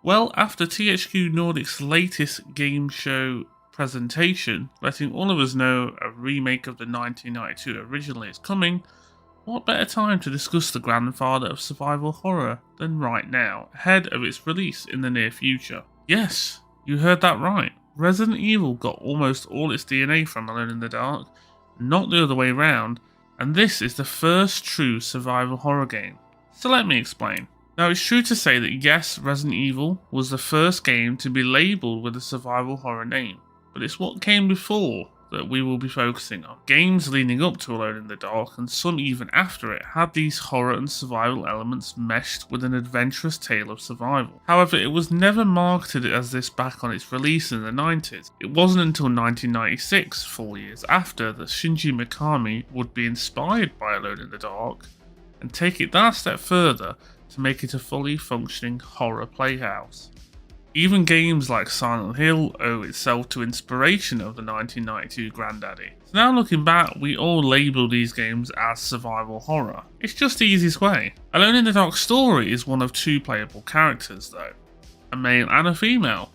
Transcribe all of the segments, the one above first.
Well, after THQ Nordic's latest game show presentation, letting all of us know a remake of the 1992 original is coming, what better time to discuss the grandfather of survival horror than right now, ahead of its release in the near future? Yes, you heard that right. Resident Evil got almost all its DNA from Alone in the Dark, not the other way round, and this is the first true survival horror game. So let me explain. Now, it's true to say that yes, Resident Evil was the first game to be labelled with a survival horror name, but it's what came before that we will be focusing on. Games leading up to Alone in the Dark, and some even after it, had these horror and survival elements meshed with an adventurous tale of survival. However, it was never marketed as this back on its release in the 90s. It wasn't until 1996, 4 years after, that Shinji Mikami would be inspired by Alone in the Dark and take it that step further to make it a fully functioning horror playhouse. Even games like Silent Hill owe itself to inspiration of the 1992 granddaddy. So now looking back, we all label these games as survival horror. It's just the easiest way. Alone in the Dark story is one of two playable characters though, a male and a female.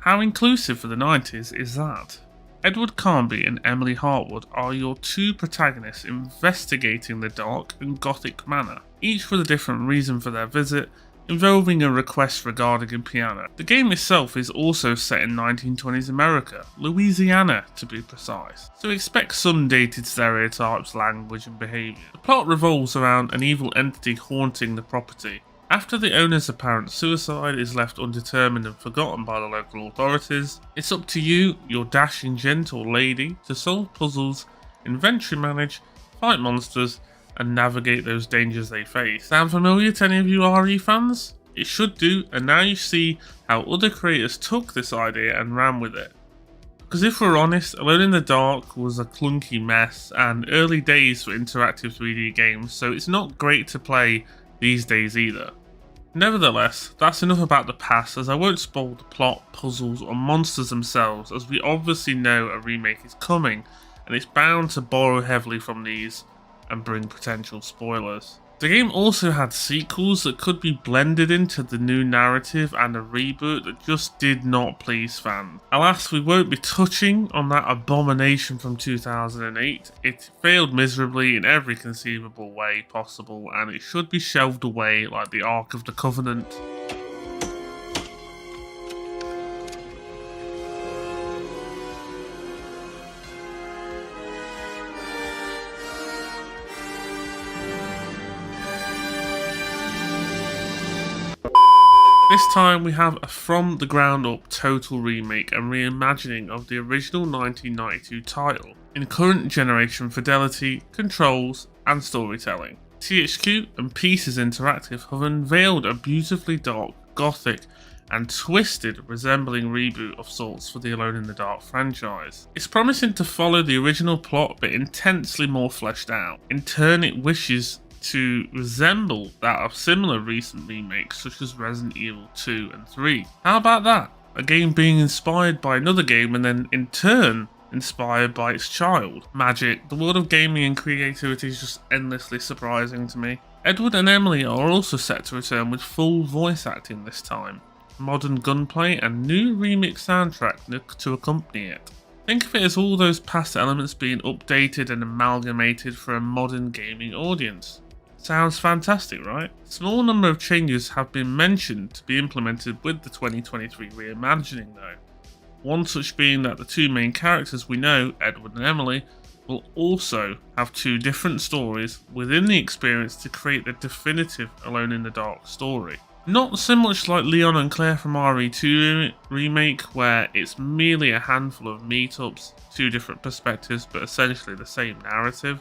How inclusive for the 90s is that? Edward Carnby and Emily Hartwood are your two protagonists investigating the dark and gothic manor, each with a different reason for their visit, involving a request regarding a piano. The game itself is also set in 1920s America, Louisiana to be precise, so expect some dated stereotypes, language and behaviour. The plot revolves around an evil entity haunting the property. After the owner's apparent suicide is left undetermined and forgotten by the local authorities, it's up to you, your dashing gentle lady, to solve puzzles, inventory manage, fight monsters, and navigate those dangers they face. Sound familiar to any of you RE fans? It should do, and now you see how other creators took this idea and ran with it. Because if we're honest, Alone in the Dark was a clunky mess and early days for interactive 3D games, so it's not great to play these days either. Nevertheless, that's enough about the past, as I won't spoil the plot, puzzles or monsters themselves, as we obviously know a remake is coming and it's bound to borrow heavily from these and bring potential spoilers. The game also had sequels that could be blended into the new narrative and a reboot that just did not please fans. Alas, we won't be touching on that abomination from 2008. It failed miserably in every conceivable way possible, and it should be shelved away like the Ark of the Covenant. This time we have a from the ground up total remake and reimagining of the original 1992 title, in current generation fidelity, controls and storytelling. THQ and Pieces Interactive have unveiled a beautifully dark, gothic and twisted resembling reboot of sorts for the Alone in the Dark franchise. It's promising to follow the original plot but intensely more fleshed out. In turn, it wishes to resemble that of similar recent remakes such as Resident Evil 2 and 3. How about that? A game being inspired by another game and then in turn inspired by its child. Magic. The world of gaming and creativity is just endlessly surprising to me. Edward and Emily are also set to return with full voice acting this time, modern gunplay and new remix soundtrack to accompany it. Think of it as all those past elements being updated and amalgamated for a modern gaming audience. Sounds fantastic, right? A small number of changes have been mentioned to be implemented with the 2023 reimagining though. One such being that the two main characters we know, Edward and Emily, will also have two different stories within the experience to create the definitive Alone in the Dark story. Not so much like Leon and Claire from RE2 Remake, where it's merely a handful of meetups, two different perspectives but essentially the same narrative.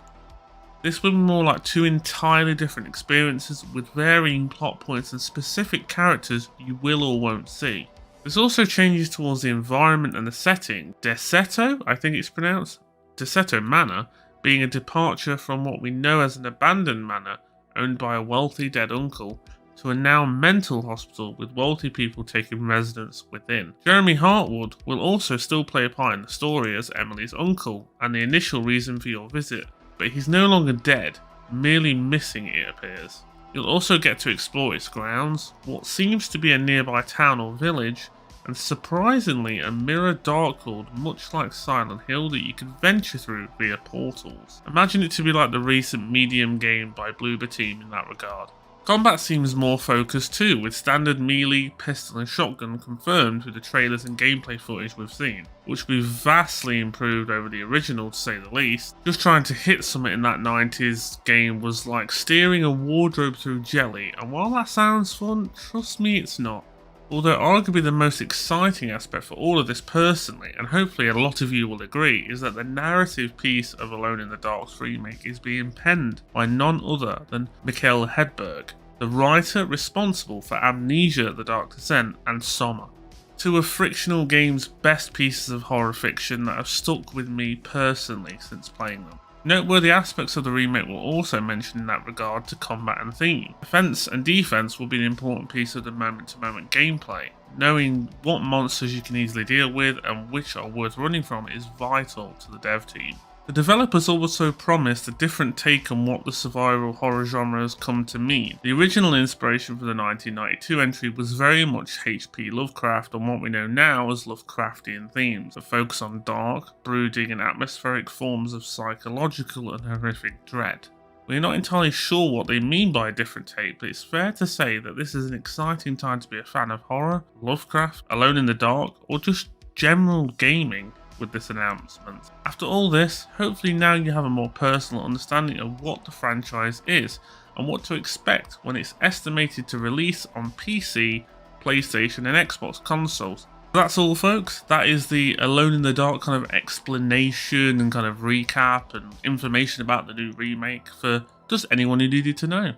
This will be more like two entirely different experiences with varying plot points and specific characters you will or won't see. This also changes towards the environment and the setting. Deseto, I think it's pronounced, Deseto Manor, being a departure from what we know as an abandoned manor owned by a wealthy dead uncle to a now mental hospital with wealthy people taking residence within. Jeremy Hartwood will also still play a part in the story as Emily's uncle and the initial reason for your visit, but he's no longer dead, merely missing it appears. You'll also get to explore its grounds, what seems to be a nearby town or village, and surprisingly a mirror dark world much like Silent Hill that you can venture through via portals. Imagine it to be like the recent Medium game by Bloober Team in that regard. Combat seems more focused too, with standard melee, pistol and shotgun confirmed with the trailers and gameplay footage we've seen, which we've vastly improved over the original to say the least. Just trying to hit something in that 90s game was like steering a wardrobe through jelly, and while that sounds fun, trust me it's not. Although arguably the most exciting aspect for all of this personally, and hopefully a lot of you will agree, is that the narrative piece of Alone in the Dark's remake is being penned by none other than Michael Hedberg, the writer responsible for Amnesia, The Dark Descent and Soma. Two of Frictional Games' best pieces of horror fiction that have stuck with me personally since playing them. Noteworthy aspects of the remake were also mentioned in that regard to combat and theme. Defense and defense will be an important piece of the moment-to-moment gameplay. Knowing what monsters you can easily deal with and which are worth running from is vital to the dev team. The developers also promised a different take on what the survival horror genre has come to mean. The original inspiration for the 1992 entry was very much H.P. Lovecraft on what we know now as Lovecraftian themes, a focus on dark, brooding and atmospheric forms of psychological and horrific dread. We're not entirely sure what they mean by a different take, but it's fair to say that this is an exciting time to be a fan of horror, Lovecraft, Alone in the Dark, or just general gaming with this announcement. After all this, hopefully now you have a more personal understanding of what the franchise is and what to expect when it's estimated to release on PC, PlayStation and Xbox consoles. That's all folks, that is the Alone in the Dark kind of explanation and kind of recap and information about the new remake for just anyone who needed to know.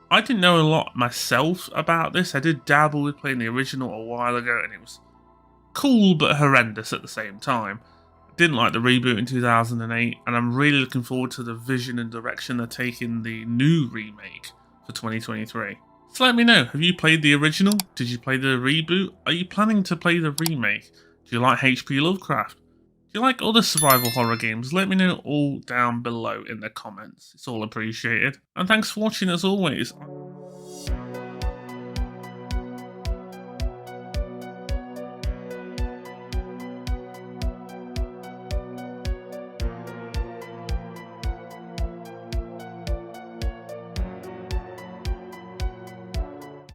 I didn't know a lot myself about this. I did dabble with playing the original a while ago and it was cool but horrendous at the same time. I didn't like the reboot in 2008 and I'm really looking forward to the vision and direction they're taking the new remake for 2023. So let me know, have you played the original? Did you play the reboot? Are you planning to play the remake? Do you like HP Lovecraft? Do you like other survival horror games? Let me know all down below in the comments. It's all appreciated. And thanks for watching as always.